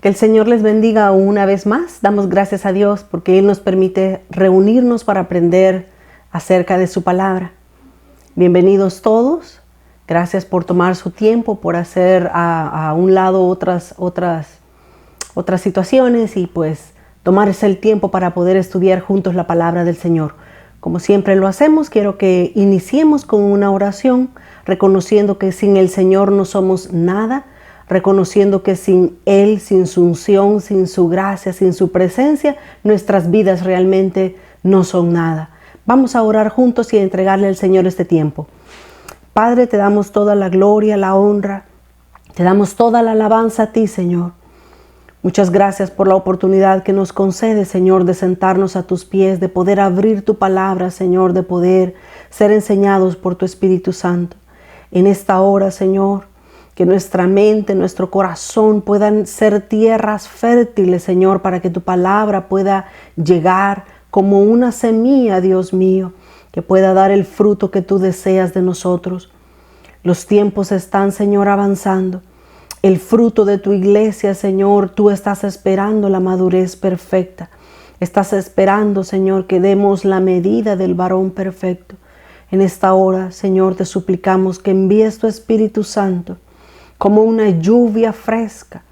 Que el Señor les bendiga una vez más. Damos gracias a Dios porque Él nos permite reunirnos para aprender acerca de su palabra. Bienvenidos todos. Gracias por tomar su tiempo, por hacer a un lado otras situaciones y pues tomarse el tiempo para poder estudiar juntos la palabra del Señor. Como siempre lo hacemos, quiero que iniciemos con una oración, reconociendo que sin el Señor no somos nada, reconociendo que sin Él, sin su unción, sin su gracia, sin su presencia, nuestras vidas realmente no son nada. Vamos a orar juntos y a entregarle al Señor este tiempo. Padre, te damos toda la gloria, la honra, te damos toda la alabanza a ti, Señor. Muchas gracias por la oportunidad que nos concede, Señor, de sentarnos a tus pies, de poder abrir tu palabra, Señor, de poder ser enseñados por tu Espíritu Santo. En esta hora, Señor, que nuestra mente, nuestro corazón puedan ser tierras fértiles, Señor, para que tu palabra pueda llegar como una semilla, Dios mío, que pueda dar el fruto que tú deseas de nosotros. Los tiempos están, Señor, avanzando. El fruto de tu iglesia, Señor, tú estás esperando la madurez perfecta. Estás esperando, Señor, que demos la medida del varón perfecto. En esta hora, Señor, te suplicamos que envíes tu Espíritu Santo como una lluvia fresca,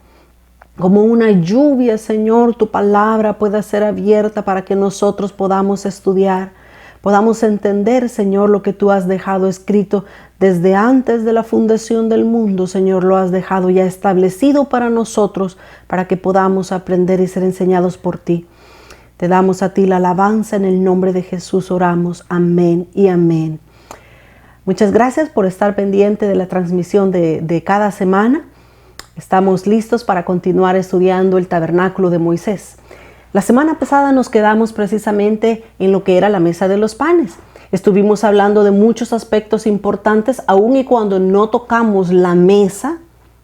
como una lluvia, Señor, tu palabra pueda ser abierta para que nosotros podamos estudiar, podamos entender, Señor, lo que tú has dejado escrito desde antes de la fundación del mundo, Señor, lo has dejado ya establecido para nosotros, para que podamos aprender y ser enseñados por ti. Te damos a ti la alabanza, en el nombre de Jesús oramos. Amén y amén. Muchas gracias por estar pendiente de la transmisión de cada semana. Estamos listos para continuar estudiando el tabernáculo de Moisés. La semana pasada nos quedamos precisamente en lo que era la mesa de los panes. Estuvimos hablando de muchos aspectos importantes, aun y cuando no tocamos la mesa,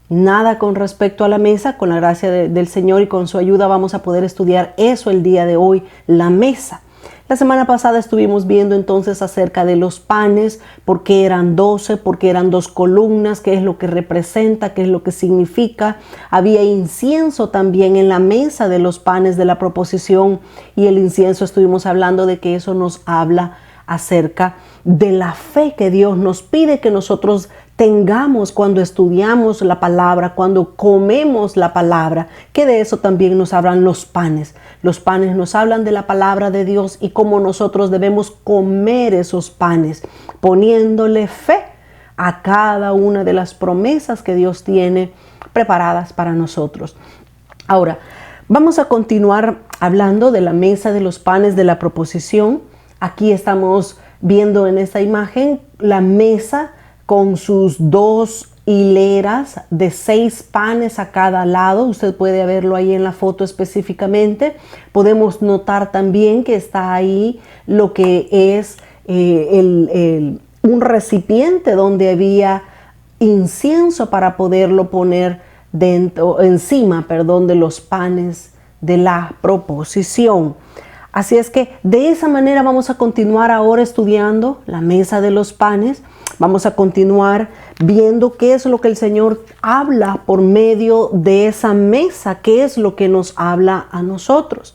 nada con respecto a la mesa, con la gracia del Señor y con su ayuda vamos a poder estudiar eso el día de hoy, la mesa. La semana pasada estuvimos viendo entonces acerca de los panes, por qué eran 12, por qué eran 2 columnas, qué es lo que representa, qué es lo que significa. Había incienso también en la mesa de los panes de la proposición y el incienso estuvimos hablando de que eso nos habla acerca de la fe que Dios nos pide que nosotros tengamos cuando estudiamos la palabra, cuando comemos la palabra, que de eso también nos hablan los panes. Los panes nos hablan de la palabra de Dios y cómo nosotros debemos comer esos panes, poniéndole fe a cada una de las promesas que Dios tiene preparadas para nosotros. Ahora, vamos a continuar hablando de la mesa de los panes de la proposición. Aquí estamos viendo en esta imagen la mesa con sus 2 hileras de 6 panes a cada lado. Usted puede verlo ahí en la foto específicamente. Podemos notar también que está ahí lo que es un recipiente donde había incienso para poderlo poner encima de los panes de la proposición. Así es que de esa manera vamos a continuar ahora estudiando la mesa de los panes. Vamos a continuar viendo qué es lo que el Señor habla por medio de esa mesa, qué es lo que nos habla a nosotros.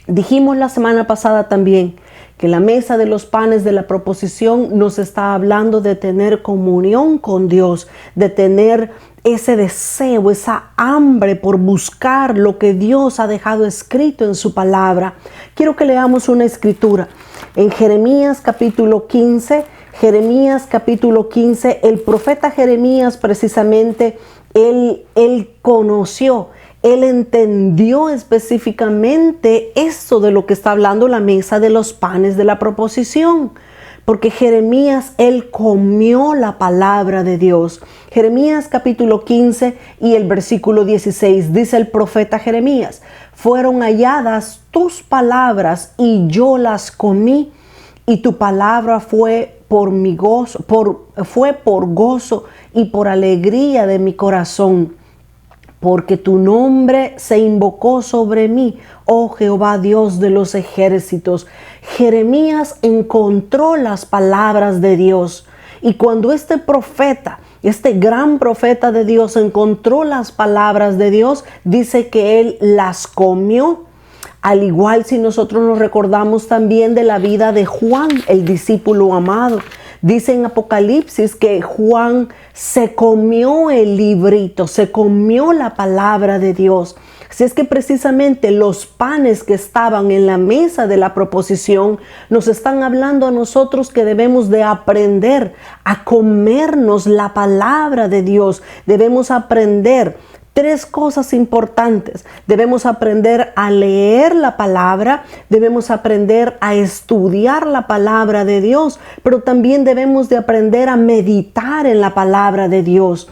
Dijimos la semana pasada también que la mesa de los panes de la proposición nos está hablando de tener comunión con Dios, de tener ese deseo, esa hambre por buscar lo que Dios ha dejado escrito en su palabra. Quiero que leamos una escritura en Jeremías capítulo 15. Jeremías capítulo 15, el profeta Jeremías precisamente, él conoció, él entendió específicamente eso de lo que está hablando la mesa de los panes de la proposición. Porque Jeremías, él comió la palabra de Dios. Jeremías capítulo 15 y el versículo 16 dice el profeta Jeremías: fueron halladas tus palabras y yo las comí, y tu palabra fue por mi gozo, fue por gozo y por alegría de mi corazón. Porque tu nombre se invocó sobre mí, oh Jehová Dios de los ejércitos. Jeremías encontró las palabras de Dios Y cuando este profeta, este gran profeta de Dios, encontró las palabras de Dios, dice que él las comió. Al igual, si nosotros nos recordamos también de la vida de Juan, el discípulo amado, dice en Apocalipsis que Juan se comió el librito, se comió la palabra de Dios. Así es que precisamente los panes que estaban en la mesa de la proposición nos están hablando a nosotros que debemos de aprender a comernos la palabra de Dios. Debemos aprender 3 cosas importantes. Debemos aprender a leer la palabra, debemos aprender a estudiar la palabra de Dios, pero también debemos de aprender a meditar en la palabra de Dios.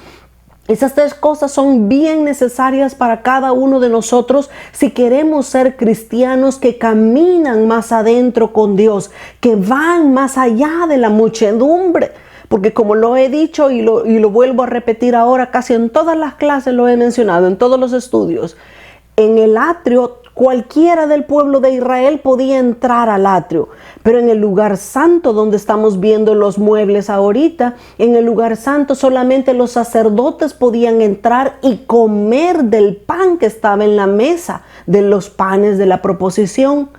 Esas 3 cosas son bien necesarias para cada uno de nosotros si queremos ser cristianos que caminan más adentro con Dios, que van más allá de la muchedumbre. Porque como lo he dicho y lo vuelvo a repetir ahora, casi en todas las clases lo he mencionado, en todos los estudios, en el atrio cualquiera del pueblo de Israel podía entrar al atrio, pero en el lugar santo donde estamos viendo los muebles ahorita, en el lugar santo solamente los sacerdotes podían entrar y comer del pan que estaba en la mesa, de los panes de la proposición.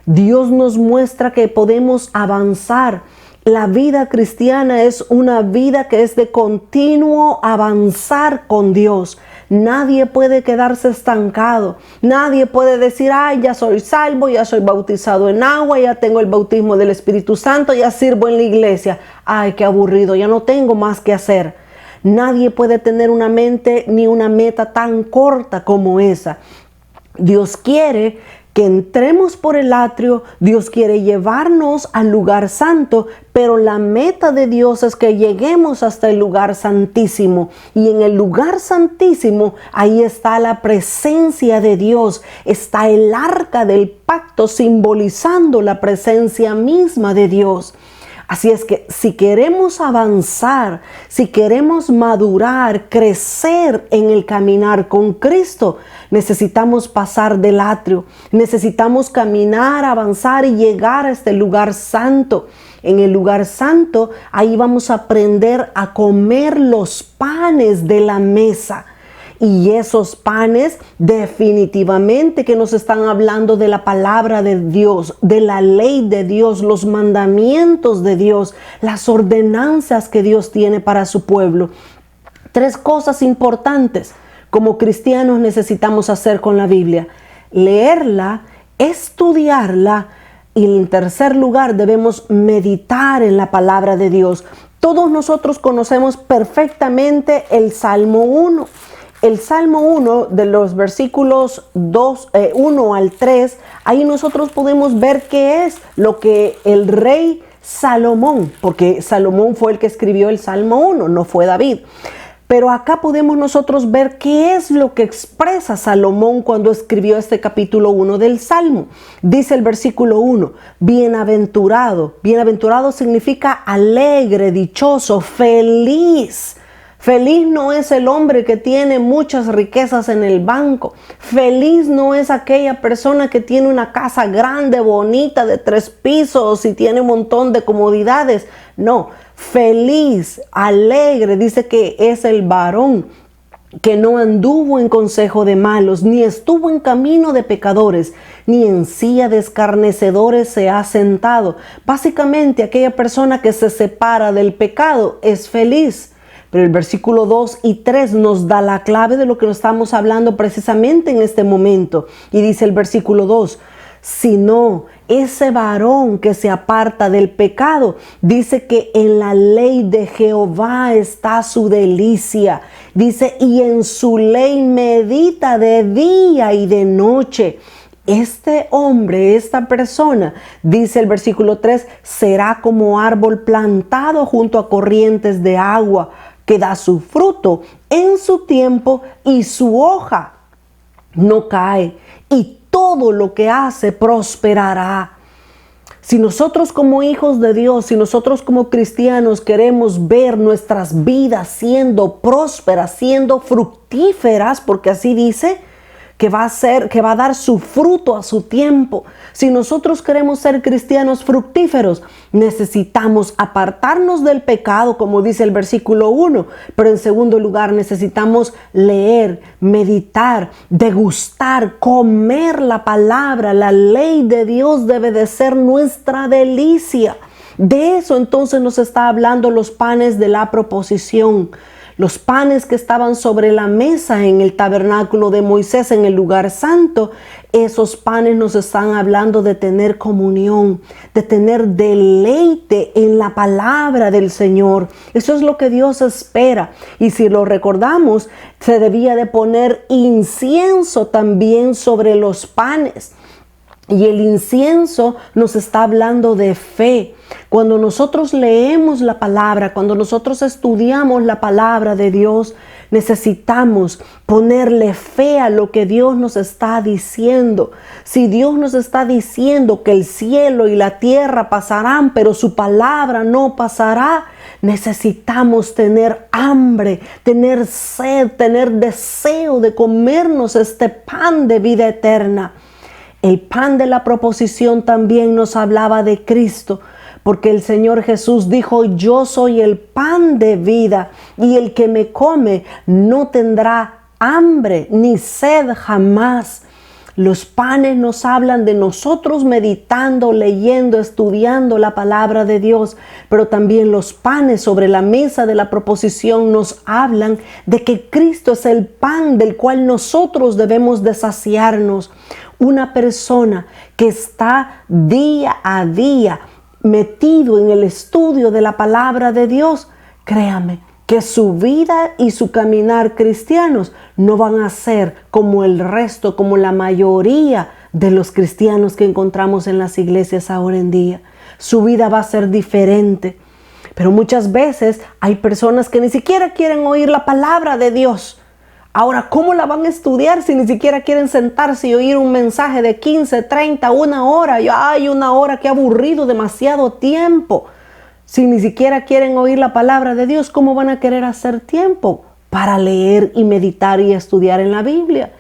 Dios nos muestra que podemos avanzar. La vida cristiana es una vida que es de continuo avanzar con Dios. Nadie puede quedarse estancado. Nadie puede decir, ay, ya soy salvo, ya soy bautizado en agua, ya tengo el bautismo del Espíritu Santo, ya sirvo en la iglesia. Ay, qué aburrido, ya no tengo más que hacer. Nadie puede tener una mente ni una meta tan corta como esa. Dios quiere que entremos por el atrio, Dios quiere llevarnos al lugar santo, pero la meta de Dios es que lleguemos hasta el lugar santísimo. Y en el lugar santísimo, ahí está la presencia de Dios, está el arca del pacto simbolizando la presencia misma de Dios. Así es que si queremos avanzar, si queremos madurar, crecer en el caminar con Cristo, necesitamos pasar del atrio, necesitamos caminar, avanzar y llegar a este lugar santo. En el lugar santo, ahí vamos a aprender a comer los panes de la mesa. Y esos panes definitivamente que nos están hablando de la palabra de Dios, de la ley de Dios, los mandamientos de Dios, las ordenanzas que Dios tiene para su pueblo. 3 cosas importantes como cristianos necesitamos hacer con la Biblia: leerla, estudiarla y en tercer lugar debemos meditar en la palabra de Dios. Todos nosotros conocemos perfectamente el Salmo 1. El Salmo 1 de los versículos 1 al 3, ahí nosotros podemos ver qué es lo que el rey Salomón, porque Salomón fue el que escribió el Salmo 1, no fue David. Pero acá podemos nosotros ver qué es lo que expresa Salomón cuando escribió este capítulo 1 del Salmo. Dice el versículo 1, bienaventurado. Bienaventurado significa alegre, dichoso, feliz. Feliz no es el hombre que tiene muchas riquezas en el banco. Feliz no es aquella persona que tiene una casa grande, bonita, de 3 pisos y tiene un montón de comodidades. No, feliz, alegre, dice que es el varón que no anduvo en consejo de malos, ni estuvo en camino de pecadores, ni en silla de escarnecedores se ha sentado. Básicamente, aquella persona que se separa del pecado es feliz. Pero el versículo 2 y 3 nos da la clave de lo que nos estamos hablando precisamente en este momento. Y dice el versículo 2, sino ese varón que se aparta del pecado, dice que en la ley de Jehová está su delicia. Dice, y en su ley medita de día y de noche. Este hombre, esta persona, dice el versículo 3, será como árbol plantado junto a corrientes de agua, que da su fruto en su tiempo y su hoja no cae, y todo lo que hace prosperará. Si nosotros como hijos de Dios, si nosotros como cristianos queremos ver nuestras vidas siendo prósperas, siendo fructíferas, porque así dice, que va a dar su fruto a su tiempo. Si nosotros queremos ser cristianos fructíferos, necesitamos apartarnos del pecado, como dice el versículo 1, pero en segundo lugar necesitamos leer, meditar, degustar, comer la palabra. La ley de Dios debe de ser nuestra delicia. De eso entonces nos está hablando los panes de la proposición. Los panes que estaban sobre la mesa en el tabernáculo de Moisés en el lugar santo, esos panes nos están hablando de tener comunión, de tener deleite en la palabra del Señor. Eso es lo que Dios espera. Y si lo recordamos, se debía de poner incienso también sobre los panes. Y el incienso nos está hablando de fe. Cuando nosotros leemos la palabra, cuando nosotros estudiamos la palabra de Dios, necesitamos ponerle fe a lo que Dios nos está diciendo. Si Dios nos está diciendo que el cielo y la tierra pasarán, pero su palabra no pasará, necesitamos tener hambre, tener sed, tener deseo de comernos este pan de vida eterna. El pan de la proposición también nos hablaba de Cristo, porque el Señor Jesús dijo: yo soy el pan de vida, y el que me come no tendrá hambre ni sed jamás. Los panes nos hablan de nosotros meditando, leyendo, estudiando la palabra de Dios, pero también los panes sobre la mesa de la proposición nos hablan de que Cristo es el pan del cual nosotros debemos de saciarnos. Una persona que está día a día metido en el estudio de la palabra de Dios, créame que su vida y su caminar cristianos no van a ser como el resto, como la mayoría de los cristianos que encontramos en las iglesias ahora en día. Su vida va a ser diferente. Pero muchas veces hay personas que ni siquiera quieren oír la palabra de Dios. Ahora, ¿cómo la van a estudiar si ni siquiera quieren sentarse y oír un mensaje de 15, 30, una hora? ¡Ay, una hora! ¡Qué aburrido! Demasiado tiempo. Si ni siquiera quieren oír la palabra de Dios, ¿cómo van a querer hacer tiempo para leer y meditar y estudiar en la Biblia?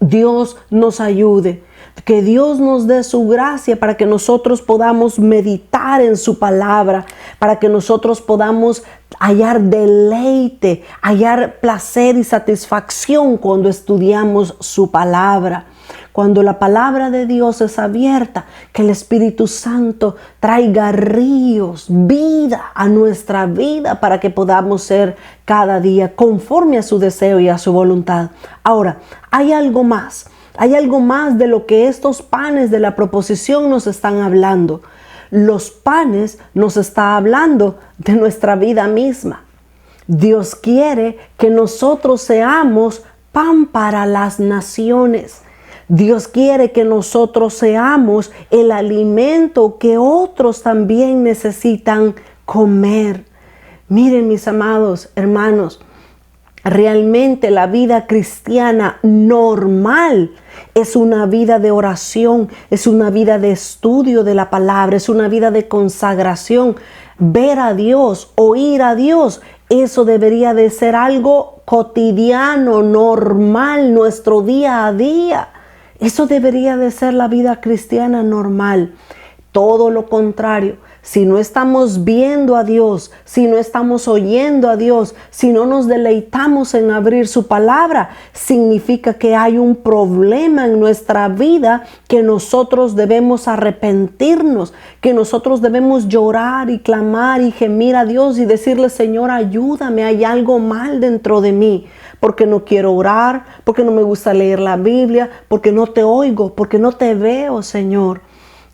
Dios nos ayude. Que Dios nos dé su gracia para que nosotros podamos meditar en su palabra, para que nosotros podamos hallar deleite, hallar placer y satisfacción cuando estudiamos su palabra. Cuando la palabra de Dios es abierta, que el Espíritu Santo traiga ríos, vida a nuestra vida para que podamos ser cada día conforme a su deseo y a su voluntad. Ahora, hay algo más. Hay algo más de lo que estos panes de la proposición nos están hablando. Los panes nos está hablando de nuestra vida misma. Dios quiere que nosotros seamos pan para las naciones. Dios quiere que nosotros seamos el alimento que otros también necesitan comer. Miren, mis amados hermanos, realmente la vida cristiana normal es una vida de oración, es una vida de estudio de la palabra, es una vida de consagración. Ver a Dios, oír a Dios, eso debería de ser algo cotidiano, normal, nuestro día a día. Eso debería de ser la vida cristiana normal. Todo lo contrario. Si no estamos viendo a Dios, si no estamos oyendo a Dios, si no nos deleitamos en abrir su palabra, significa que hay un problema en nuestra vida que nosotros debemos arrepentirnos, que nosotros debemos llorar y clamar y gemir a Dios y decirle: Señor, ayúdame, hay algo mal dentro de mí, porque no quiero orar, porque no me gusta leer la Biblia, porque no te oigo, porque no te veo, Señor.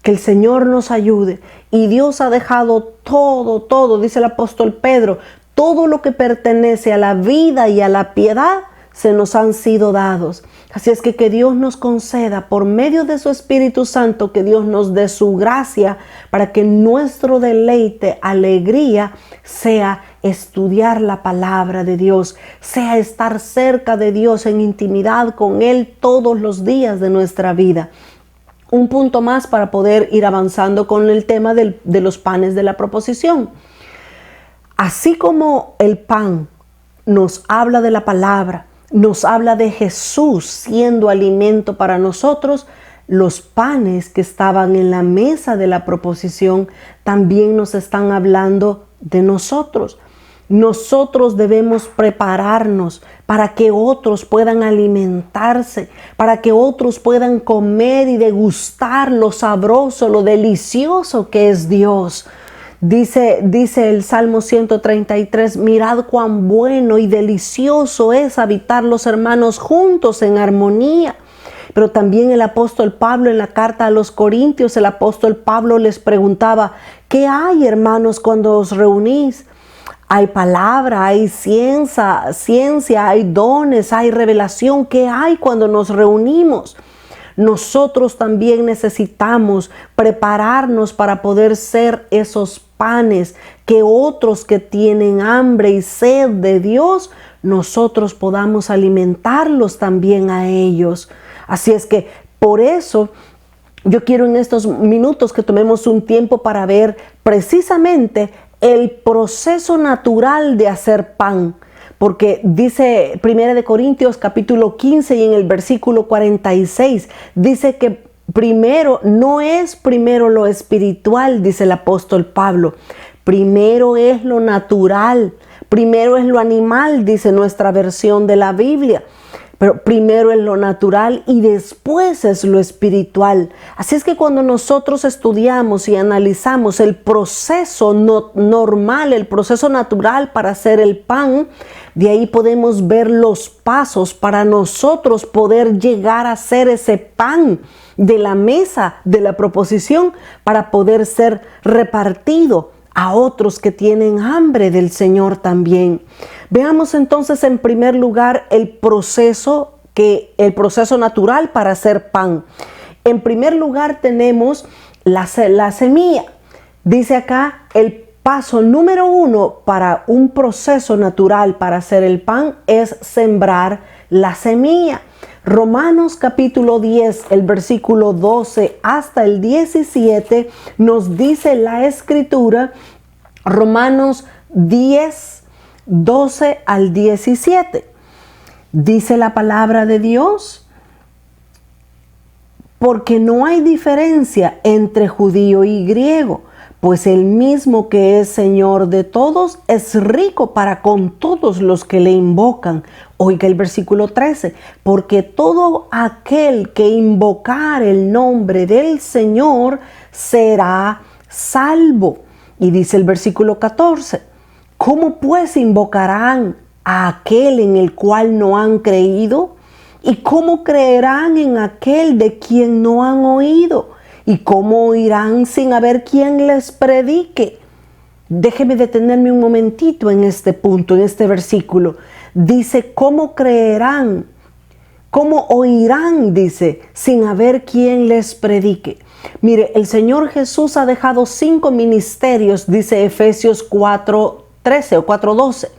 Que el Señor nos ayude. Y Dios ha dejado todo, dice el apóstol Pedro, todo lo que pertenece a la vida y a la piedad se nos han sido dados. Así es que Dios nos conceda por medio de su Espíritu Santo, que Dios nos dé su gracia para que nuestro deleite, alegría, sea estudiar la palabra de Dios, sea estar cerca de Dios en intimidad con Él todos los días de nuestra vida. Un punto más para poder ir avanzando con el tema de los panes de la proposición. Así como el pan nos habla de la palabra, nos habla de Jesús siendo alimento para nosotros. Los panes que estaban en la mesa de la proposición también nos están hablando de nosotros. Nosotros debemos prepararnos para que otros puedan alimentarse, para que otros puedan comer y degustar lo sabroso, lo delicioso que es Dios. Dice el Salmo 133, mirad cuán bueno y delicioso es habitar los hermanos juntos en armonía. Pero también el apóstol Pablo en la carta a los Corintios, el apóstol Pablo les preguntaba, ¿qué hay, hermanos, cuando os reunís? Hay palabra, hay ciencia, hay dones, hay revelación. ¿Qué hay cuando nos reunimos? Nosotros también necesitamos prepararnos para poder ser esos panes que otros que tienen hambre y sed de Dios, nosotros podamos alimentarlos también a ellos. Así es que por eso yo quiero en estos minutos que tomemos un tiempo para ver precisamente el proceso natural de hacer pan. Porque dice 1 Corintios capítulo 15 y en el versículo 46, dice que no es primero lo espiritual, dice el apóstol Pablo. Primero es lo natural, primero es lo animal, dice nuestra versión de la Biblia. Pero primero es lo natural y después es lo espiritual. Así es que cuando nosotros estudiamos y analizamos el proceso normal, el proceso natural para hacer el pan, de ahí podemos ver los pasos para nosotros poder llegar a hacer ese pan de la mesa de la proposición para poder ser repartido a otros que tienen hambre del Señor también. Veamos entonces en primer lugar el proceso natural para hacer pan. En primer lugar tenemos la semilla. Dice acá el paso número 1 para un proceso natural para hacer el pan es sembrar la semilla. Romanos capítulo 10, el versículo 12 hasta el 17 nos dice la escritura, Romanos 10, 12 al 17. Dice la palabra de Dios, porque no hay diferencia entre judío y griego, pues el mismo que es Señor de todos es rico para con todos los que le invocan. Oiga el versículo 13, porque todo aquel que invocar el nombre del Señor será salvo. Y dice el versículo 14, ¿cómo pues invocarán a aquel en el cual no han creído? ¿Y cómo creerán en aquel de quien no han oído? ¿Y cómo oirán sin haber quien les predique? Déjeme detenerme un momentito en este punto, en este versículo. Dice, ¿cómo creerán? ¿Cómo oirán? Dice, sin haber quien les predique. Mire, el Señor Jesús ha dejado 5 ministerios, dice Efesios 4:13 o 4:12.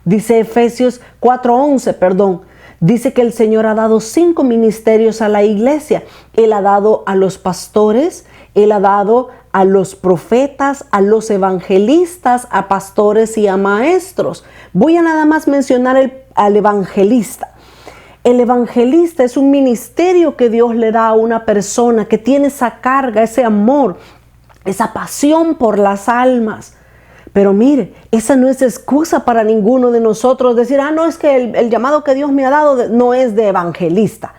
Dice Efesios 4:11, perdón. Dice que el Señor ha dado 5 ministerios a la iglesia. Él ha dado a los pastores, Él ha dado a los profetas, a los evangelistas, a pastores y a maestros. Voy a nada más mencionar al evangelista. El evangelista es un ministerio que Dios le da a una persona que tiene esa carga, ese amor, esa pasión por las almas. Pero mire, esa no es excusa para ninguno de nosotros decir, no, es que el llamado que Dios me ha dado no es de evangelista.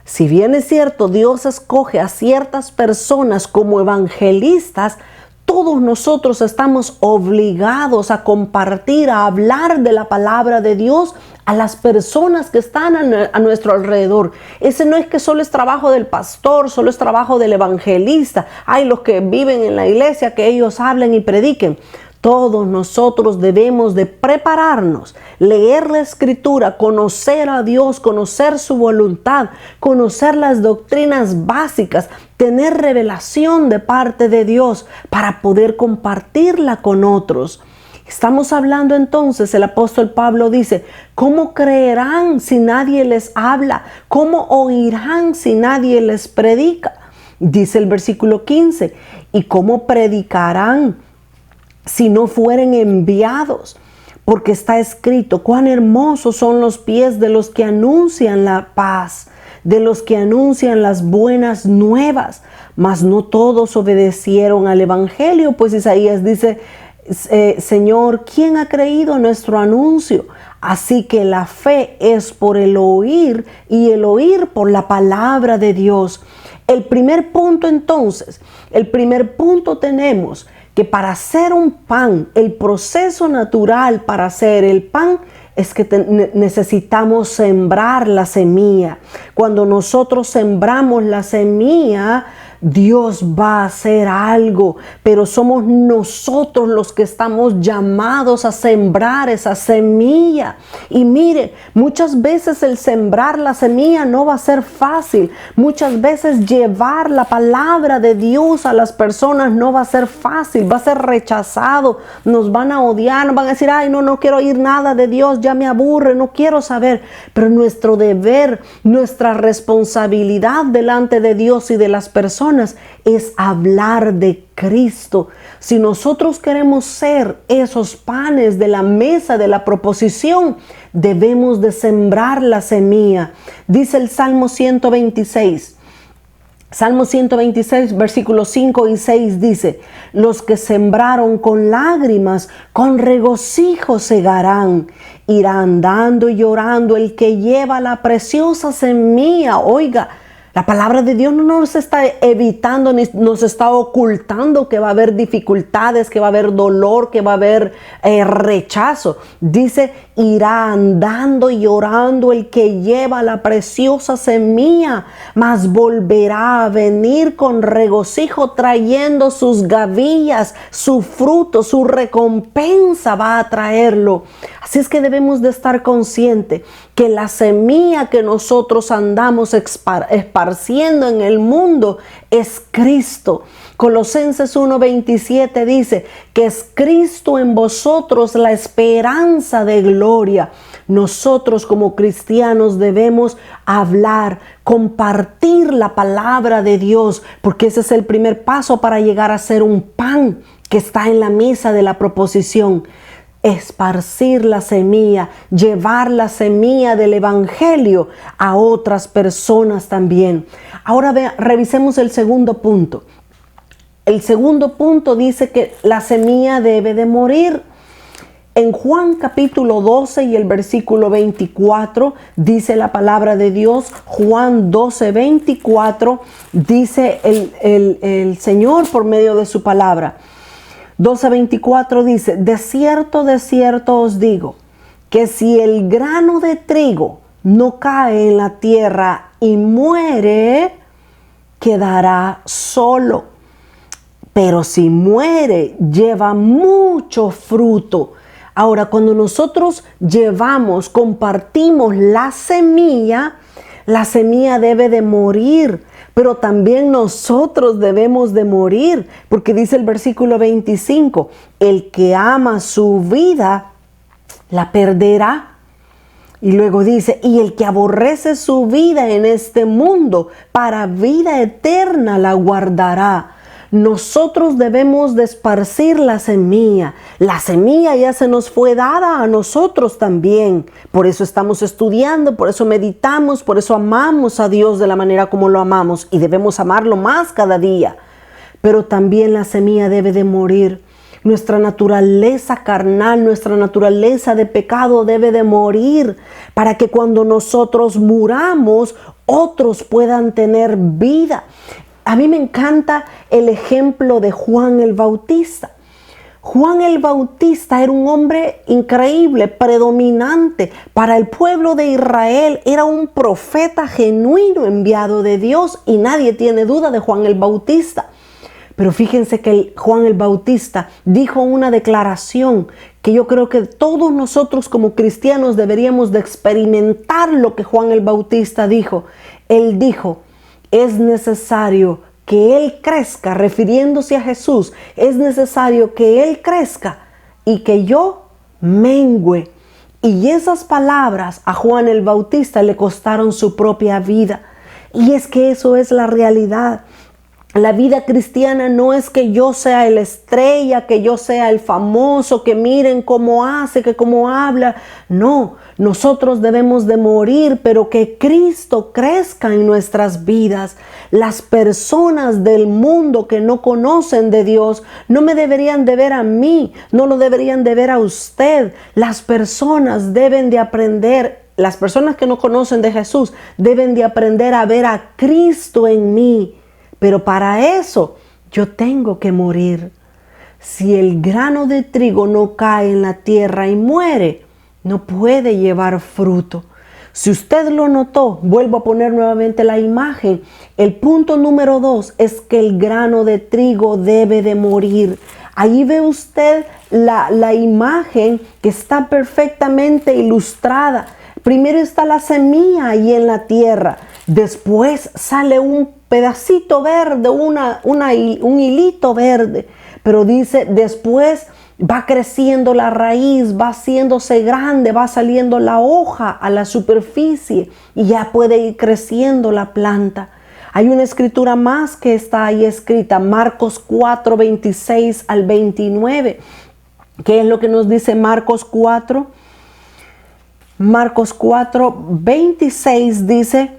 Si bien es cierto, Dios escoge a ciertas personas como evangelistas, todos nosotros estamos obligados a compartir, a hablar de la palabra de Dios a las personas que están a nuestro alrededor. Ese no es que solo es trabajo del pastor, solo es trabajo del evangelista. Hay los que viven en la iglesia, que ellos hablen y prediquen. Todos nosotros debemos de prepararnos, leer la Escritura, conocer a Dios, conocer su voluntad, conocer las doctrinas básicas, tener revelación de parte de Dios para poder compartirla con otros. Estamos hablando entonces, el apóstol Pablo dice, ¿cómo creerán si nadie les habla? ¿Cómo oirán si nadie les predica? Dice el versículo 15, ¿y cómo predicarán si no fueren enviados? porque está escrito: cuán hermosos son los pies de los que anuncian la paz, de los que anuncian las buenas nuevas. Mas no todos obedecieron al evangelio, pues Isaías dice: Señor, ¿quién ha creído nuestro anuncio? Así que la fe es por el oír, y el oír por la palabra de Dios. El primer punto entonces, tenemos que para hacer un pan, el proceso natural para hacer el pan es que necesitamos sembrar la semilla. Cuando nosotros sembramos la semilla, Dios va a hacer algo, pero somos nosotros los que estamos llamados a sembrar esa semilla. Y mire, muchas veces el sembrar la semilla no va a ser fácil. Muchas veces llevar la palabra de Dios a las personas no va a ser fácil, va a ser rechazado, nos van a odiar, nos van a decir: ay, no quiero oír nada de Dios, ya me aburre, no quiero saber. Pero nuestro deber, nuestra responsabilidad delante de Dios y de las personas es hablar de Cristo. Si nosotros queremos ser esos panes de la mesa de la proposición, debemos de sembrar la semilla. Dice el Salmo 126. Salmo 126, versículos 5 y 6 dice: los que sembraron con lágrimas, con regocijo segarán. Irá andando y llorando el que lleva la preciosa semilla. Oiga, la palabra de Dios no nos está evitando ni nos está ocultando que va a haber dificultades, que va a haber dolor, que va a haber rechazo. Dice: irá andando y llorando el que lleva la preciosa semilla, mas volverá a venir con regocijo trayendo sus gavillas, su fruto, su recompensa va a traerlo. Así es que debemos de estar conscientes que la semilla que nosotros andamos esparciendo en el mundo es Cristo. Colosenses 1:27 dice que es Cristo en vosotros la esperanza de gloria. Nosotros como cristianos debemos hablar, compartir la palabra de Dios, porque ese es el primer paso para llegar a ser un pan que está en la mesa de la proposición. Esparcir la semilla, llevar la semilla del evangelio a otras personas también. Ahora revisemos el segundo punto. El segundo punto dice que la semilla debe de morir. En Juan capítulo 12 y el versículo 24 dice la palabra de Dios. Juan 12:24 dice el Señor por medio de su palabra. 12:24 dice: de cierto os digo, que si el grano de trigo no cae en la tierra y muere, quedará solo. Pero si muere, lleva mucho fruto. Ahora, cuando nosotros compartimos la semilla debe de morir. Pero también nosotros debemos de morir, porque dice el versículo 25, el que ama su vida, la perderá. Y luego dice, y el que aborrece su vida en este mundo, para vida eterna la guardará. Nosotros debemos de esparcir la semilla. La semilla ya se nos fue dada a nosotros también. Por eso estamos estudiando, por eso meditamos, por eso amamos a Dios de la manera como lo amamos y debemos amarlo más cada día. Pero también la semilla debe de morir. Nuestra naturaleza carnal, nuestra naturaleza de pecado debe de morir para que cuando nosotros muramos, otros puedan tener vida. A mí me encanta el ejemplo de Juan el Bautista. Juan el Bautista era un hombre increíble, predominante para el pueblo de Israel. Era un profeta genuino enviado de Dios y nadie tiene duda de Juan el Bautista. Pero fíjense que Juan el Bautista dijo una declaración que yo creo que todos nosotros como cristianos deberíamos de experimentar lo que Juan el Bautista dijo. Él dijo: es necesario que Él crezca, refiriéndose a Jesús, es necesario que Él crezca y que yo mengüe. Y esas palabras a Juan el Bautista le costaron su propia vida. Y es que eso es la realidad. La vida cristiana no es que yo sea la estrella, que yo sea el famoso, que miren cómo hace, que cómo habla. No, nosotros debemos de morir, pero que Cristo crezca en nuestras vidas. Las personas del mundo que no conocen de Dios no me deberían de ver a mí, no lo deberían de ver a usted. Las personas deben de aprender, las personas que no conocen de Jesús deben de aprender a ver a Cristo en mí. Pero para eso yo tengo que morir. Si el grano de trigo no cae en la tierra y muere, no puede llevar fruto. Si usted lo notó, vuelvo a poner nuevamente la imagen. El punto número 2 es que el grano de trigo debe de morir. Ahí ve usted la imagen que está perfectamente ilustrada. Primero está la semilla ahí en la tierra. Después sale un pedacito verde, un hilito verde. Pero dice, después va creciendo la raíz, va haciéndose grande, va saliendo la hoja a la superficie y ya puede ir creciendo la planta. Hay una escritura más que está ahí escrita, Marcos 4, 26 al 29. ¿Qué es lo que nos dice Marcos 4? Marcos 4, 26 dice,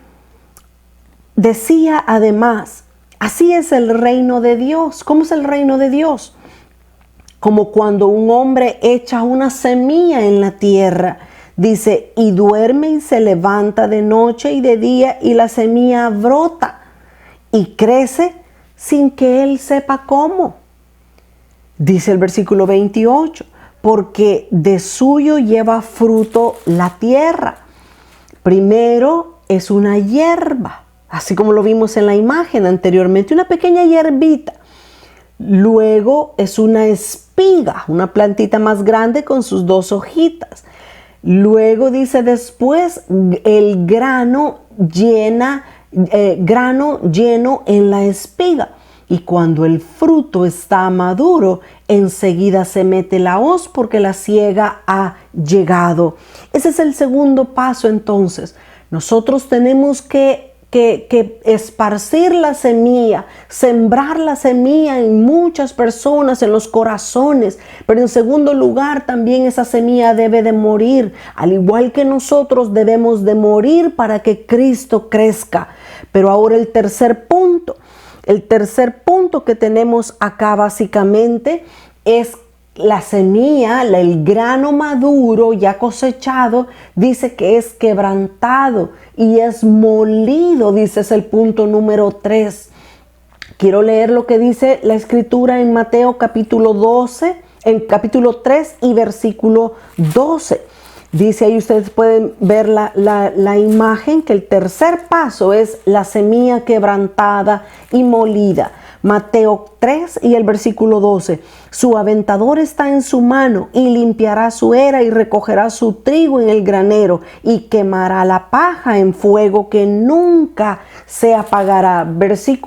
decía además, así es el reino de Dios. ¿Cómo es el reino de Dios? Como cuando un hombre echa una semilla en la tierra. Dice, y duerme y se levanta de noche y de día y la semilla brota y crece sin que él sepa cómo. Dice el versículo 28, porque de suyo lleva fruto la tierra. Primero es una hierba, así como lo vimos en la imagen anteriormente, una pequeña hierbita. Luego es una espiga, una plantita más grande con sus 2 hojitas. Luego dice después el grano lleno en la espiga. Y cuando el fruto está maduro, enseguida se mete la hoz porque la siega ha llegado. Ese es el segundo paso entonces. Nosotros tenemos que esparcir la semilla, sembrar la semilla en muchas personas, en los corazones. Pero en segundo lugar, también esa semilla debe de morir. Al igual que nosotros debemos de morir para que Cristo crezca. Pero ahora el tercer punto. El tercer punto que tenemos acá básicamente es la semilla, el grano maduro ya cosechado, dice que es quebrantado y es molido, dice, es el punto número 3. Quiero leer lo que dice la escritura en Mateo capítulo 3 y versículo 12. Dice ahí, ustedes pueden ver la imagen, que el tercer paso es la semilla quebrantada y molida. Mateo 3 y el versículo 12. Su aventador está en su mano y limpiará su era y recogerá su trigo en el granero y quemará la paja en fuego que nunca se apagará.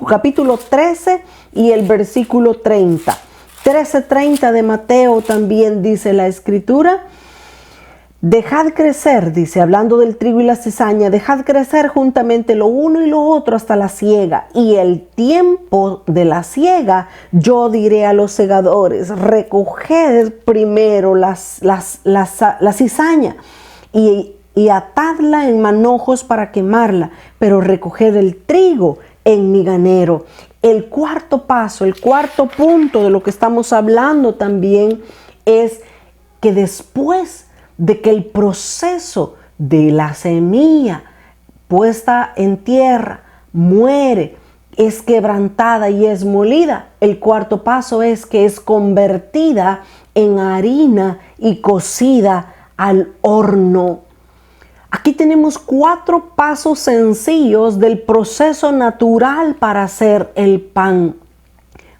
Capítulo 13 y el versículo 30. 13:30 de Mateo también dice la escritura. Dejad crecer, dice, hablando del trigo y la cizaña, dejad crecer juntamente lo uno y lo otro hasta la siega. Y el tiempo de la siega, yo diré a los segadores, recoged primero la cizaña y atadla en manojos para quemarla, pero recoged el trigo en mi granero. El cuarto paso, el cuarto punto de lo que estamos hablando también es que después de que el proceso de la semilla puesta en tierra muere, es quebrantada y es molida, el cuarto paso es que es convertida en harina y cocida al horno. Aquí tenemos 4 pasos sencillos del proceso natural para hacer el pan.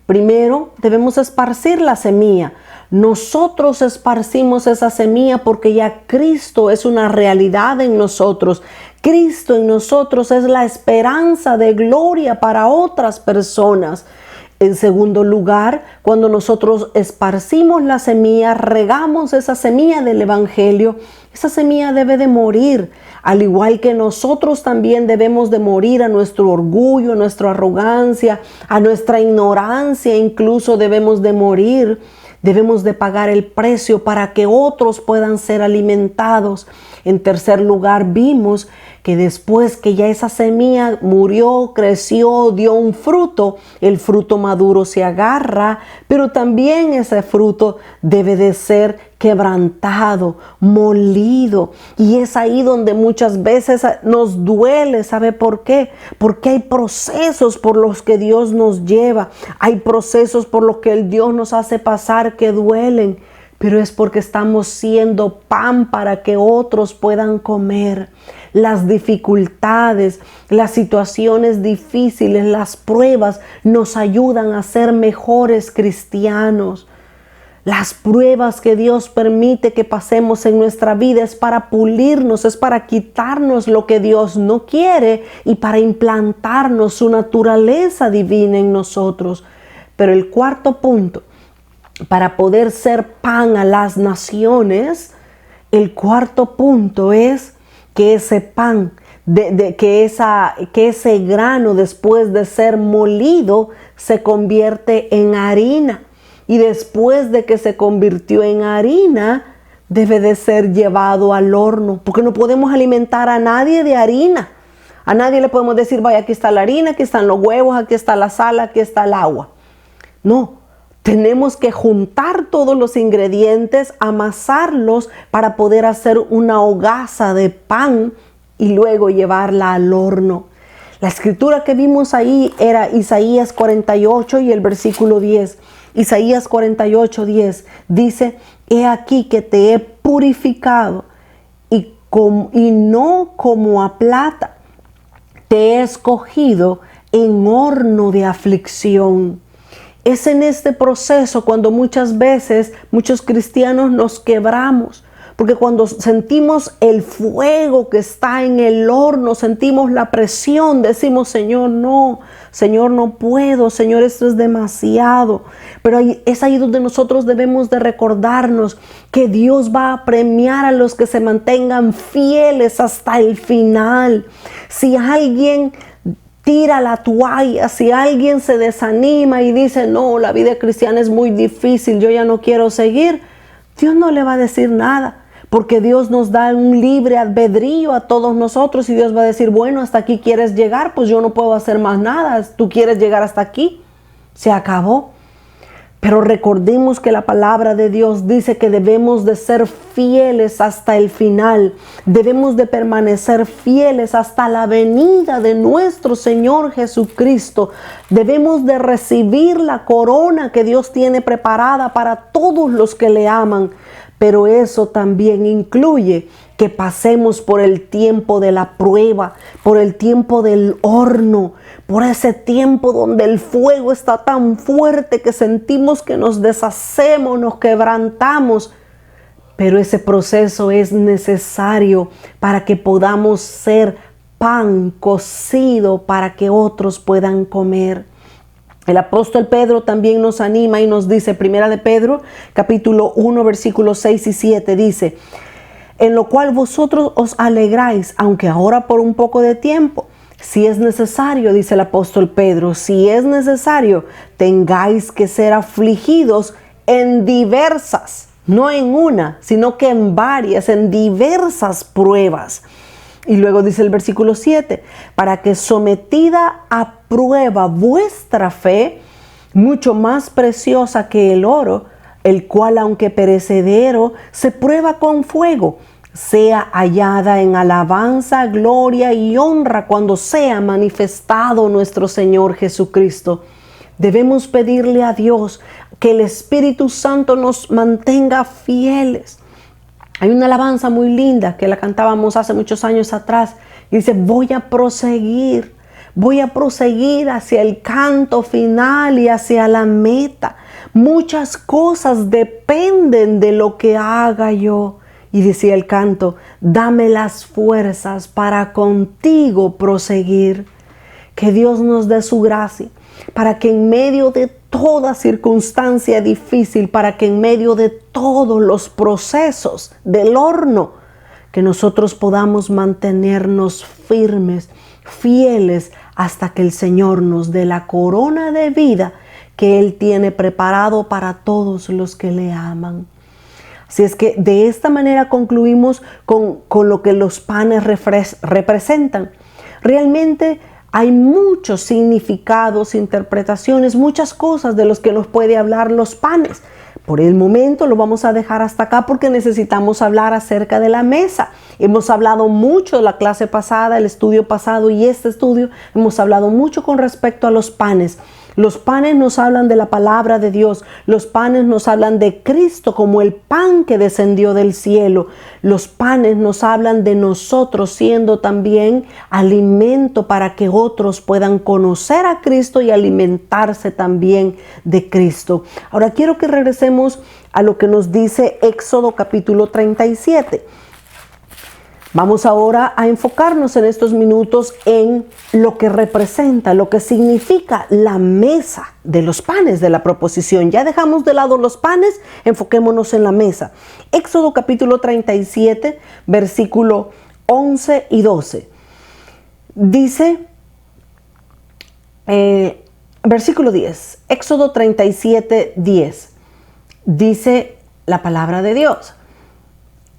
Primero, debemos esparcir la semilla. Nosotros esparcimos esa semilla porque ya Cristo es una realidad en nosotros. Cristo en nosotros es la esperanza de gloria para otras personas. En segundo lugar, cuando nosotros esparcimos la semilla, regamos esa semilla del Evangelio, esa semilla debe de morir, al igual que nosotros también debemos de morir a nuestro orgullo, a nuestra arrogancia, a nuestra ignorancia, incluso debemos de morir. Debemos de pagar el precio para que otros puedan ser alimentados. En tercer lugar, vimos que después que ya esa semilla murió, creció, dio un fruto, el fruto maduro se agarra, pero también ese fruto debe de ser quebrantado, molido. Y es ahí donde muchas veces nos duele. ¿Sabe por qué? Porque hay procesos por los que Dios nos lleva. Hay procesos por los que el Dios nos hace pasar que duelen. Pero es porque estamos siendo pan para que otros puedan comer. Las dificultades, las situaciones difíciles, las pruebas nos ayudan a ser mejores cristianos. Las pruebas que Dios permite que pasemos en nuestra vida es para pulirnos, es para quitarnos lo que Dios no quiere y para implantarnos su naturaleza divina en nosotros. Pero el cuarto punto, para poder ser pan a las naciones, el cuarto punto es que ese pan, que ese grano después de ser molido se convierte en harina. Y después de que se convirtió en harina, debe de ser llevado al horno, porque no podemos alimentar a nadie de harina. A nadie le podemos decir, vaya, aquí está la harina, aquí están los huevos, aquí está la sal, aquí está el agua. No, tenemos que juntar todos los ingredientes, amasarlos para poder hacer una hogaza de pan y luego llevarla al horno. La escritura que vimos ahí era Isaías 48 y el versículo 10. Isaías 48, 10 dice, he aquí que te he purificado y no como a plata, te he escogido en horno de aflicción. Es en este proceso cuando muchas veces muchos cristianos nos quebramos, porque cuando sentimos el fuego que está en el horno, sentimos la presión, decimos, Señor, no puedo, Señor, esto es demasiado. Pero es ahí donde nosotros debemos de recordarnos que Dios va a premiar a los que se mantengan fieles hasta el final. Si alguien tira la toalla, si alguien se desanima y dice, no, la vida cristiana es muy difícil, yo ya no quiero seguir, Dios no le va a decir nada, porque Dios nos da un libre albedrío a todos nosotros y Dios va a decir, bueno, hasta aquí quieres llegar, pues yo no puedo hacer más nada, tú quieres llegar hasta aquí, se acabó. Pero recordemos que la palabra de Dios dice que debemos de ser fieles hasta el final. Debemos de permanecer fieles hasta la venida de nuestro Señor Jesucristo. Debemos de recibir la corona que Dios tiene preparada para todos los que le aman. Pero eso también incluye que pasemos por el tiempo de la prueba, por el tiempo del horno, por ese tiempo donde el fuego está tan fuerte que sentimos que nos deshacemos, nos quebrantamos. Pero ese proceso es necesario para que podamos ser pan cocido para que otros puedan comer. El apóstol Pedro también nos anima y nos dice, primera de Pedro, capítulo 1, versículos 6 y 7, dice, en lo cual vosotros os alegráis, aunque ahora por un poco de tiempo, si es necesario, dice el apóstol Pedro, si es necesario, tengáis que ser afligidos en diversas, no en una, sino que en varias, en diversas pruebas. Y luego dice el versículo 7, para que sometida a prueba vuestra fe, mucho más preciosa que el oro, el cual aunque perecedero, se prueba con fuego, sea hallada en alabanza, gloria y honra cuando sea manifestado nuestro Señor Jesucristo. Debemos pedirle a Dios que el Espíritu Santo nos mantenga fieles. Hay una alabanza muy linda que la cantábamos hace muchos años atrás y dice, voy a proseguir hacia el canto final y hacia la meta. Muchas cosas dependen de lo que haga yo. Y decía el canto, dame las fuerzas para contigo proseguir. Que Dios nos dé su gracia, para que en medio de toda circunstancia difícil, para que en medio de todos los procesos del horno, que nosotros podamos mantenernos firmes, fieles, hasta que el Señor nos dé la corona de vida que Él tiene preparado para todos los que le aman. Así es que de esta manera concluimos con lo que los panes representan. Realmente hay muchos significados, interpretaciones, muchas cosas de los que nos puede hablar los panes. Por el momento lo vamos a dejar hasta acá porque necesitamos hablar acerca de la mesa. Hemos hablado mucho la clase pasada, el estudio pasado y este estudio. Hemos hablado mucho con respecto a los panes. Los panes nos hablan de la palabra de Dios. Los panes nos hablan de Cristo como el pan que descendió del cielo. Los panes nos hablan de nosotros siendo también alimento para que otros puedan conocer a Cristo y alimentarse también de Cristo. Ahora quiero que regresemos a lo que nos dice Éxodo capítulo 37. Vamos ahora a enfocarnos en estos minutos en lo que representa, lo que significa la mesa de los panes de la proposición. Ya dejamos de lado los panes, enfoquémonos en la mesa. Éxodo capítulo 37, versículo 11 y 12. Dice, versículo 10, Éxodo 37, 10. Dice la palabra de Dios.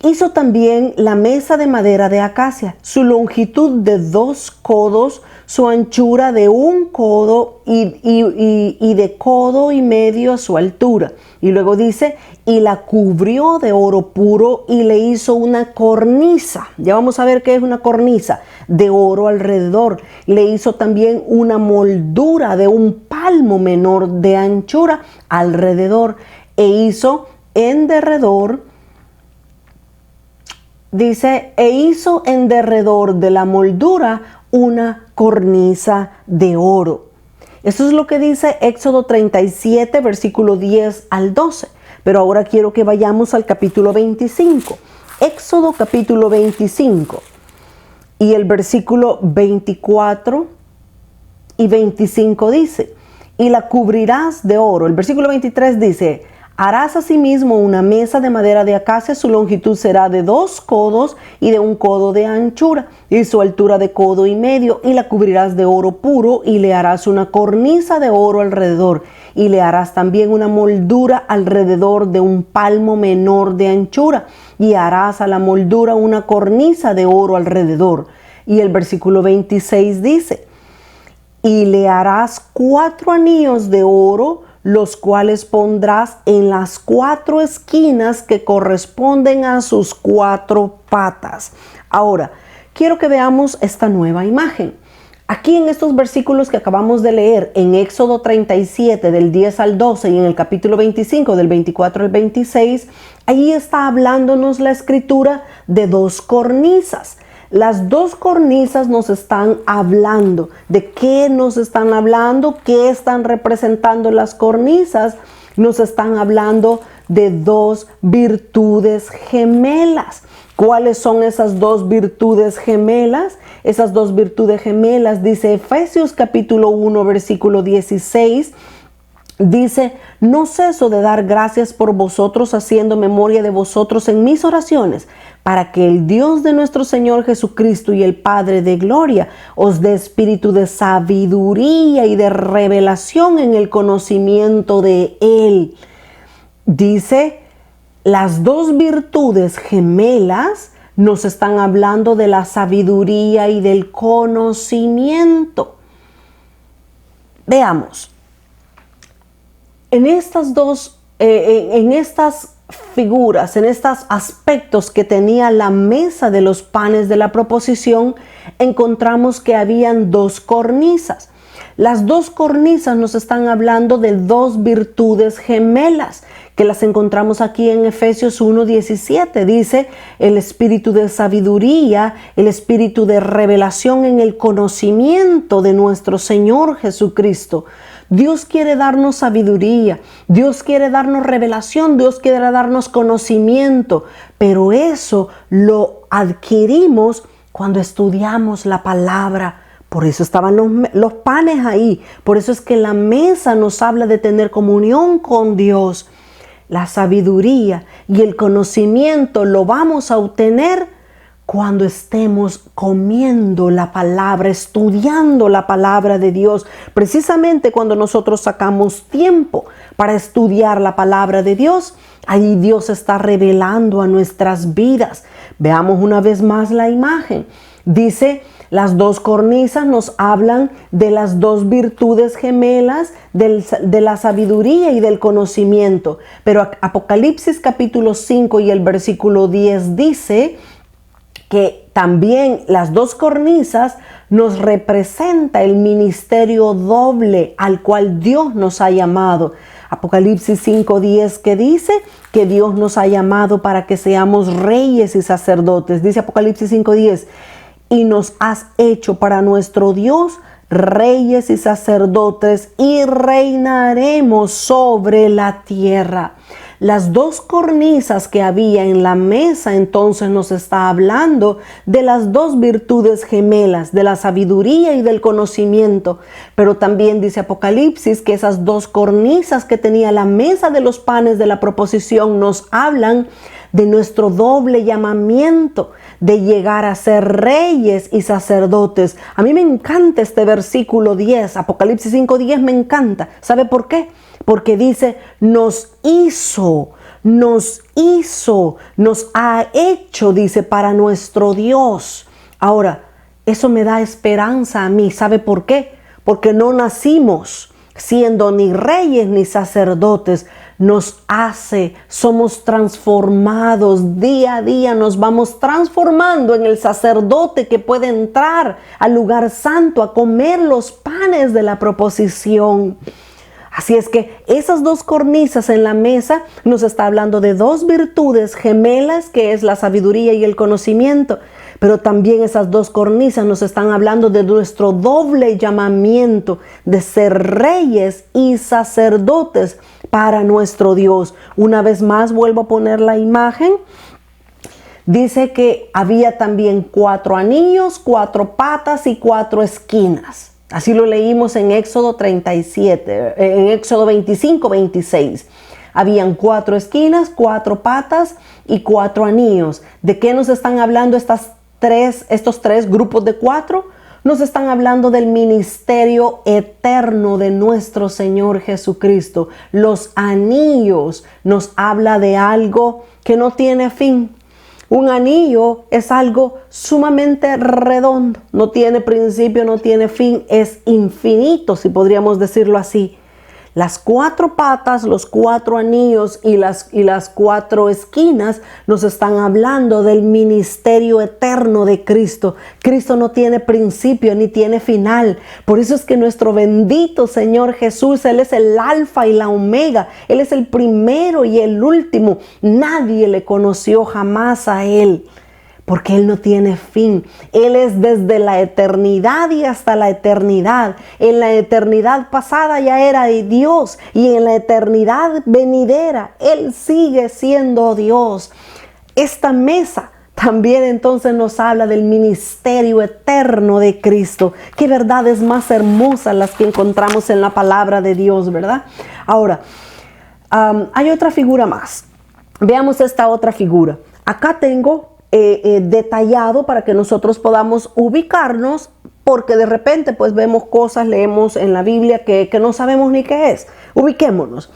Hizo también la mesa de madera de acacia, su longitud de 2 codos, su anchura de 1 codo y de codo y medio a su altura. Y luego dice, y la cubrió de oro puro y le hizo una cornisa. Ya vamos a ver qué es una cornisa, de oro alrededor. Le hizo también una moldura de 1 palmo menor de anchura alrededor. E hizo en derredor, dice, e hizo en derredor de la moldura una cornisa de oro. Esto es lo que dice Éxodo 37, versículo 10 al 12. Pero ahora quiero que vayamos al capítulo 25. Éxodo capítulo 25 y el versículo 24 y 25 dice, y la cubrirás de oro. El versículo 23 dice, harás asimismo una mesa de madera de acacia, su longitud será de 2 codos y de 1 codo de anchura, y su altura de codo y medio, y la cubrirás de oro puro, y le harás una cornisa de oro alrededor, y le harás también una moldura alrededor de 1 palmo menor de anchura, y harás a la moldura una cornisa de oro alrededor. Y el versículo 26 dice, y le harás 4 anillos de oro, los cuales pondrás en las 4 esquinas que corresponden a sus 4 patas. Ahora, quiero que veamos esta nueva imagen. Aquí en estos versículos que acabamos de leer, en Éxodo 37, del 10 al 12, y en el capítulo 25, del 24 al 26, ahí está hablándonos la escritura de 2 cornisas. Las 2 cornisas nos están hablando. ¿De qué nos están hablando? ¿Qué están representando las cornisas? Nos están hablando de 2 virtudes gemelas. ¿Cuáles son esas 2 virtudes gemelas? Esas 2 virtudes gemelas, dice Efesios capítulo 1, versículo 16, dice, no ceso de dar gracias por vosotros, haciendo memoria de vosotros en mis oraciones, para que el Dios de nuestro Señor Jesucristo y el Padre de gloria os dé espíritu de sabiduría y de revelación en el conocimiento de Él. Dice, las 2 virtudes gemelas nos están hablando de la sabiduría y del conocimiento. Veamos. En estas figuras, en estos aspectos que tenía la mesa de los panes de la proposición, encontramos que habían 2 cornisas. Las 2 cornisas nos están hablando de 2 virtudes gemelas, que las encontramos aquí en Efesios 1:17. Dice, el espíritu de sabiduría, el espíritu de revelación en el conocimiento de nuestro Señor Jesucristo. Dios quiere darnos sabiduría, Dios quiere darnos revelación, Dios quiere darnos conocimiento, pero eso lo adquirimos cuando estudiamos la palabra Por eso estaban los panes ahí. Por eso es que la mesa nos habla de tener comunión con Dios. La sabiduría y el conocimiento lo vamos a obtener cuando estemos comiendo la palabra, estudiando la palabra de Dios. Precisamente cuando nosotros sacamos tiempo para estudiar la palabra de Dios, ahí Dios está revelando a nuestras vidas. Veamos una vez más la imagen. Dice, las dos cornisas nos hablan de las dos virtudes gemelas de la sabiduría y del conocimiento. Pero Apocalipsis capítulo 5 y el versículo 10 dice que también las dos cornisas nos representa el ministerio doble al cual Dios nos ha llamado. Apocalipsis 5:10 que dice que Dios nos ha llamado para que seamos reyes y sacerdotes. Dice Apocalipsis 5:10, y nos has hecho para nuestro Dios reyes y sacerdotes y reinaremos sobre la tierra. Las dos cornisas que había en la mesa entonces nos está hablando de las dos virtudes gemelas, de la sabiduría y del conocimiento. Pero también dice Apocalipsis que esas dos cornisas que tenía la mesa de los panes de la proposición nos hablan de nuestro doble llamamiento, de llegar a ser reyes y sacerdotes. A mí me encanta este versículo 10, Apocalipsis 5:10 me encanta. ¿Sabe por qué? Porque dice, nos ha hecho, dice, para nuestro Dios. Ahora, eso me da esperanza a mí. ¿Sabe por qué? Porque no nacimos siendo ni reyes ni sacerdotes. Somos transformados día a día, nos vamos transformando en el sacerdote que puede entrar al lugar santo a comer los panes de la proposición. Así es que esas dos cornisas en la mesa nos está hablando de dos virtudes gemelas, que es la sabiduría y el conocimiento. Pero también esas dos cornisas nos están hablando de nuestro doble llamamiento de ser reyes y sacerdotes para nuestro Dios. Una vez más vuelvo a poner la imagen. Dice que había también 4 anillos, 4 patas y 4 esquinas. Así lo leímos en Éxodo 37, en Éxodo 25, 26. Habían 4 esquinas, 4 patas y 4 anillos. ¿De qué nos están hablando estos tres grupos de 4? Nos están hablando del ministerio eterno de nuestro Señor Jesucristo. Los anillos nos habla de algo que no tiene fin. Un anillo es algo sumamente redondo, no tiene principio, no tiene fin, es infinito, si podríamos decirlo así. Las 4 patas, los 4 anillos y las 4 esquinas nos están hablando del ministerio eterno de Cristo. Cristo no tiene principio ni tiene final. Por eso es que nuestro bendito Señor Jesús, Él es el alfa y la omega. Él es el primero y el último. Nadie le conoció jamás a Él, porque Él no tiene fin. Él es desde la eternidad y hasta la eternidad. En la eternidad pasada ya era Dios, y en la eternidad venidera Él sigue siendo Dios. Esta mesa también entonces nos habla del ministerio eterno de Cristo. Qué verdades más hermosas las que encontramos en la palabra de Dios, ¿verdad? Ahora, hay otra figura más. Veamos esta otra figura. Acá tengo detallado para que nosotros podamos ubicarnos, porque de repente pues vemos cosas, leemos en la Biblia que no sabemos ni qué es. Ubiquémonos.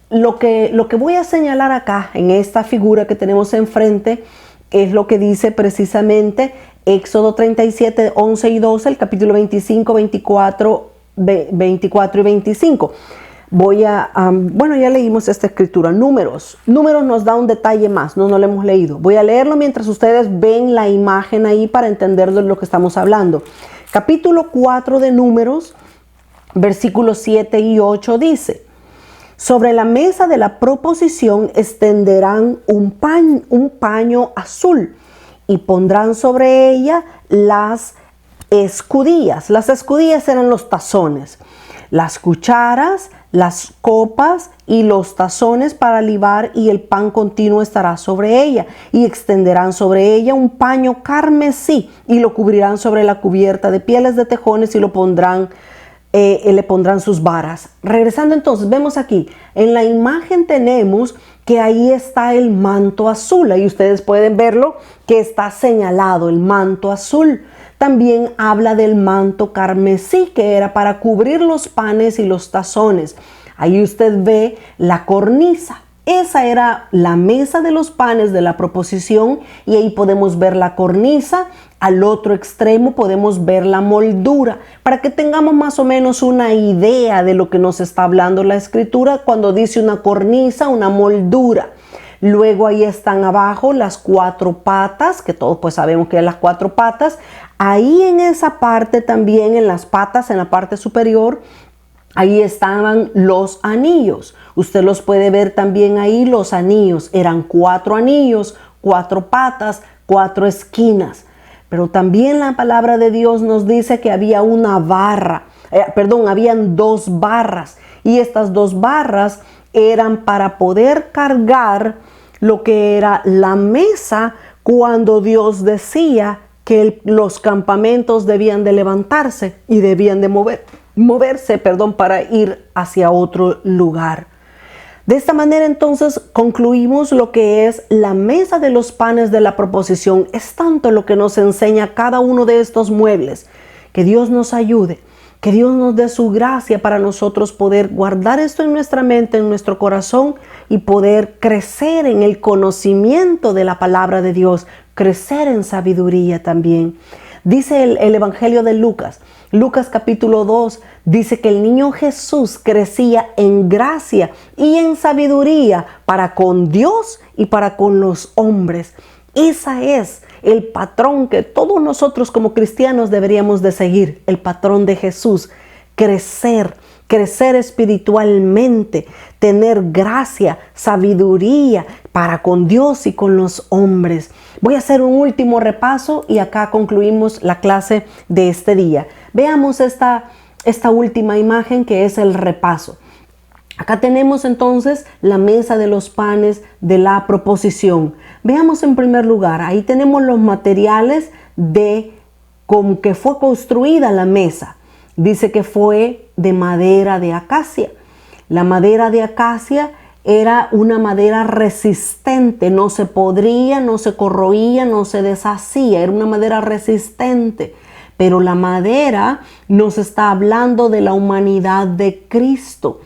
Lo que voy a señalar acá en esta figura que tenemos enfrente es lo que dice precisamente Éxodo 37, 11 y 12, el capítulo 25, 24 y 25. Ya leímos esta escritura. Números nos da un detalle más, no lo hemos leído. Voy a leerlo mientras ustedes ven la imagen ahí para entender de lo que estamos hablando. Capítulo 4 de Números, versículos 7 y 8 dice: sobre la mesa de la proposición extenderán un paño azul y pondrán sobre ella las escudillas. Las escudillas eran los tazones, las cucharas, las copas y los tazones para libar, y el pan continuo estará sobre ella, y extenderán sobre ella un paño carmesí, y lo cubrirán sobre la cubierta de pieles de tejones, y lo pondrán le pondrán sus varas. Regresando entonces, vemos aquí, en la imagen tenemos que ahí está el manto azul. Ahí ustedes pueden verlo, que está señalado el manto azul. También habla del manto carmesí, que era para cubrir los panes y los tazones. Ahí usted ve la cornisa. Esa era la mesa de los panes de la proposición, y ahí podemos ver la cornisa. Al otro extremo podemos ver la moldura, para que tengamos más o menos una idea de lo que nos está hablando la escritura cuando dice una cornisa, una moldura. Luego ahí están abajo las 4 patas, que todos pues sabemos que son las 4 patas. Ahí en esa parte también, en las patas, en la parte superior, ahí estaban los anillos. Usted los puede ver también ahí, los anillos. Eran 4 anillos, 4 patas, 4 esquinas. Pero también la palabra de Dios nos dice que había una barra, habían 2 barras. Y estas 2 barras eran para poder cargar lo que era la mesa cuando Dios decía que los campamentos debían de levantarse y debían de moverse para ir hacia otro lugar. De esta manera entonces concluimos lo que es la mesa de los panes de la proposición. Es tanto lo que nos enseña cada uno de estos muebles. Que Dios nos ayude, que Dios nos dé su gracia para nosotros poder guardar esto en nuestra mente, en nuestro corazón, y poder crecer en el conocimiento de la palabra de Dios, crecer en sabiduría también. Dice el Evangelio de Lucas capítulo 2, dice que el niño Jesús crecía en gracia y en sabiduría para con Dios y para con los hombres. Ese es el patrón que todos nosotros como cristianos deberíamos de seguir, el patrón de Jesús. Crecer espiritualmente, tener gracia, sabiduría para con Dios y con los hombres. Voy a hacer un último repaso y acá concluimos la clase de este día. Veamos esta última imagen, que es el repaso. Acá tenemos entonces la mesa de los panes de la proposición. Veamos en primer lugar, ahí tenemos los materiales con que fue construida la mesa. Dice que fue de madera de acacia. La madera de acacia era una madera resistente, no se podría, no se corroía, no se deshacía, era una madera resistente. Pero la madera nos está hablando de la humanidad de Cristo.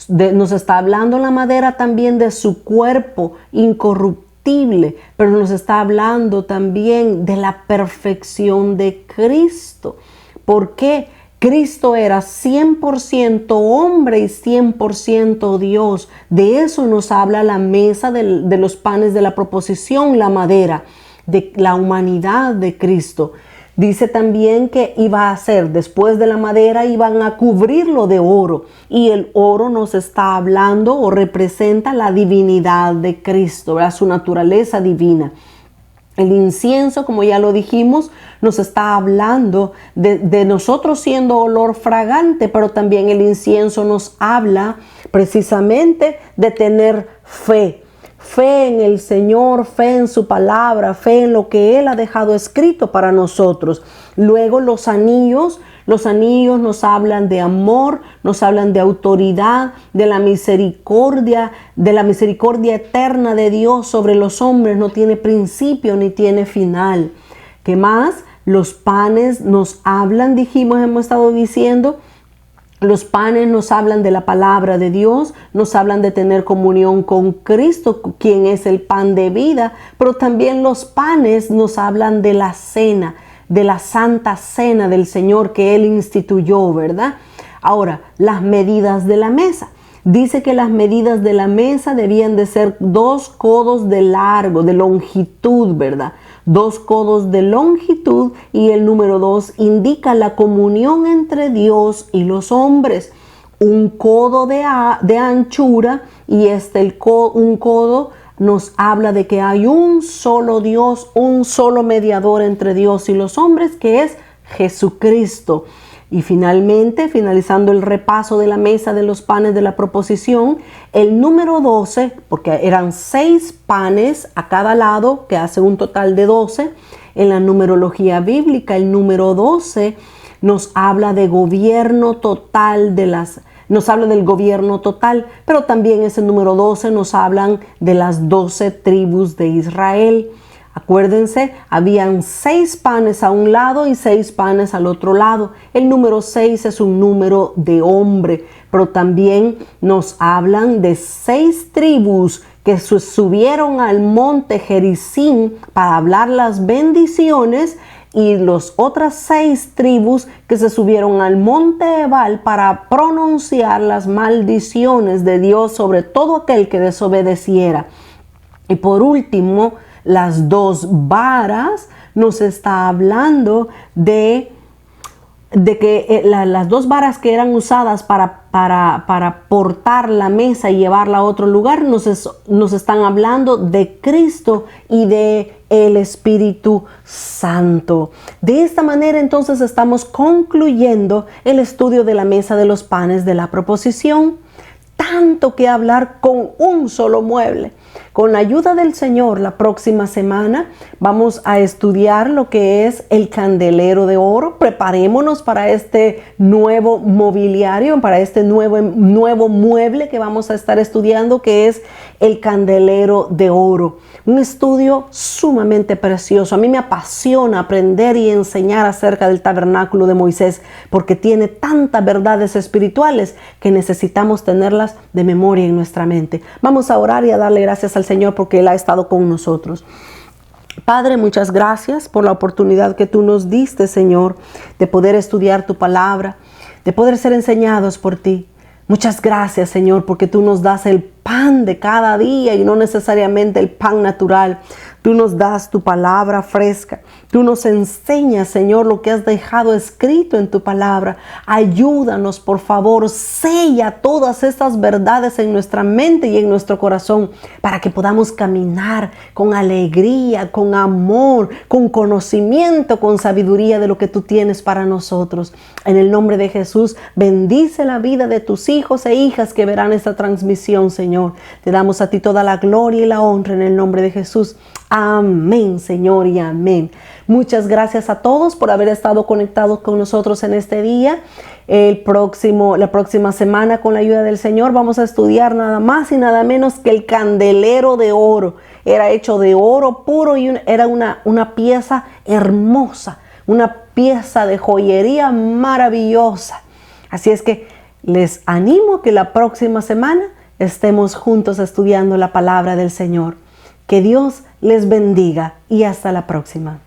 Nos está hablando la madera también de su cuerpo incorruptible, pero nos está hablando también de la perfección de Cristo. ¿Por qué? Cristo era 100% hombre y 100% Dios. De eso nos habla la mesa de los panes de la proposición, la madera, de la humanidad de Cristo. Dice también que iba a ser, después de la madera, iban a cubrirlo de oro. Y el oro nos está hablando o representa la divinidad de Cristo, ¿verdad? Su naturaleza divina. El incienso, como ya lo dijimos, nos está hablando de nosotros siendo olor fragante, pero también el incienso nos habla precisamente de tener fe. Fe en el Señor, fe en su palabra, fe en lo que Él ha dejado escrito para nosotros. Luego los anillos nos hablan de amor, nos hablan de autoridad, de la misericordia eterna de Dios sobre los hombres. No tiene principio ni tiene final. ¿Qué más? Los panes nos hablan, hemos estado diciendo. Los panes nos hablan de la palabra de Dios, nos hablan de tener comunión con Cristo, quien es el pan de vida, pero también los panes nos hablan de la cena, de la santa cena del Señor que Él instituyó, ¿verdad? Ahora, las medidas de la mesa. Dice que las medidas de la mesa debían de ser 2 codos de largo, de longitud, ¿verdad? 2 codos de longitud, y el número 2 indica la comunión entre Dios y los hombres. Un codo de anchura, y un codo nos habla de que hay un solo Dios, un solo mediador entre Dios y los hombres, que es Jesucristo. Y finalmente, finalizando el repaso de la mesa de los panes de la proposición, el número 12, porque eran 6 panes a cada lado, que hace un total de 12, en la numerología bíblica, el número 12 nos habla de gobierno total nos habla del gobierno total, pero también ese número 12 nos hablan de las 12 tribus de Israel. Acuérdense, habían 6 panes a un lado y 6 panes al otro lado. El número 6 es un número de hombre, pero también nos hablan de 6 tribus que subieron al monte Gerizim para hablar las bendiciones, y las otras 6 tribus que se subieron al monte Ebal para pronunciar las maldiciones de Dios sobre todo aquel que desobedeciera. Y por último, las 2 varas nos está hablando de que las 2 varas que eran usadas para portar la mesa y llevarla a otro lugar nos están hablando de Cristo y de el Espíritu Santo. De esta manera entonces estamos concluyendo el estudio de la mesa de los panes de la proposición. Tanto que hablar con un solo mueble. Con la ayuda del Señor, la próxima semana vamos a estudiar lo que es el candelero de oro. Preparémonos para este nuevo mobiliario, para este nuevo mueble que vamos a estar estudiando, que es el candelero de oro. Un estudio sumamente precioso. A mí me apasiona aprender y enseñar acerca del tabernáculo de Moisés, porque tiene tantas verdades espirituales que necesitamos tenerlas de memoria en nuestra mente. Vamos a orar y a darle gracias al Señor porque Él ha estado con nosotros. Padre, muchas gracias por la oportunidad que tú nos diste, Señor, de poder estudiar tu palabra, de poder ser enseñados por ti. Muchas gracias, Señor, porque tú nos das el pan de cada día y no necesariamente el pan natural. Tú nos das tu palabra fresca. Tú nos enseñas, Señor, lo que has dejado escrito en tu palabra. Ayúdanos, por favor, sella todas estas verdades en nuestra mente y en nuestro corazón para que podamos caminar con alegría, con amor, con conocimiento, con sabiduría de lo que tú tienes para nosotros. En el nombre de Jesús, bendice la vida de tus hijos e hijas que verán esta transmisión, Señor. Te damos a ti toda la gloria y la honra en el nombre de Jesús. Amén, Señor, y amén. Muchas gracias a todos por haber estado conectados con nosotros en este día. La próxima semana, con la ayuda del Señor, vamos a estudiar nada más y nada menos que el candelero de oro. Era hecho de oro puro y era una pieza hermosa, una pieza de joyería maravillosa. Así es que les animo que la próxima semana estemos juntos estudiando la palabra del Señor. Que Dios les bendiga y hasta la próxima.